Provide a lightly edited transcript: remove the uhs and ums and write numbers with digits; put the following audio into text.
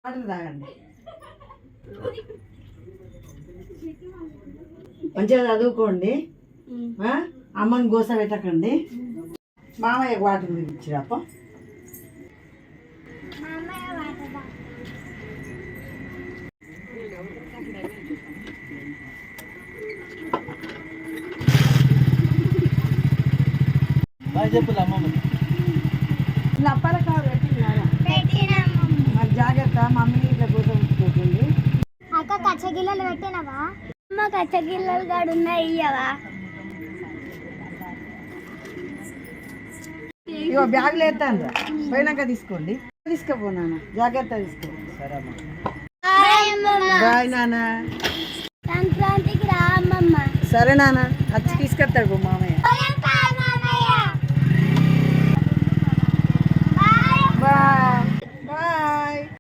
Water తాగండి, మంచిగా చదువుకోండి, అమ్మని గోస పెట్టకండి. మామయ్య వాటర్ ఇచ్చిరాప. అప్పాల కావాలి మరి జాగ్రత్త, మమ్మీని ఇట్లా గోస పెట్టుకోకండి. అక్క కచ్చగిల్లలు పెట్టినవా? అమ్మ కచ్చగిల్లలు కాడు ఉన్నాయి, ఇయ్యవా? ఇగో బ్యాగులు వేస్తాను, పోయినాక తీసుకోండి. తీసుకుపోనా, జాగ్రత్త తీసుకోండి. సరే అమ్మా, బాయ్ నాన్న. సంక్రాంతికి రా అమ్మమ్మ. సరే నాన్న, వచ్చి తీసుకెళ్తాడు మామయ్య. బాయ్.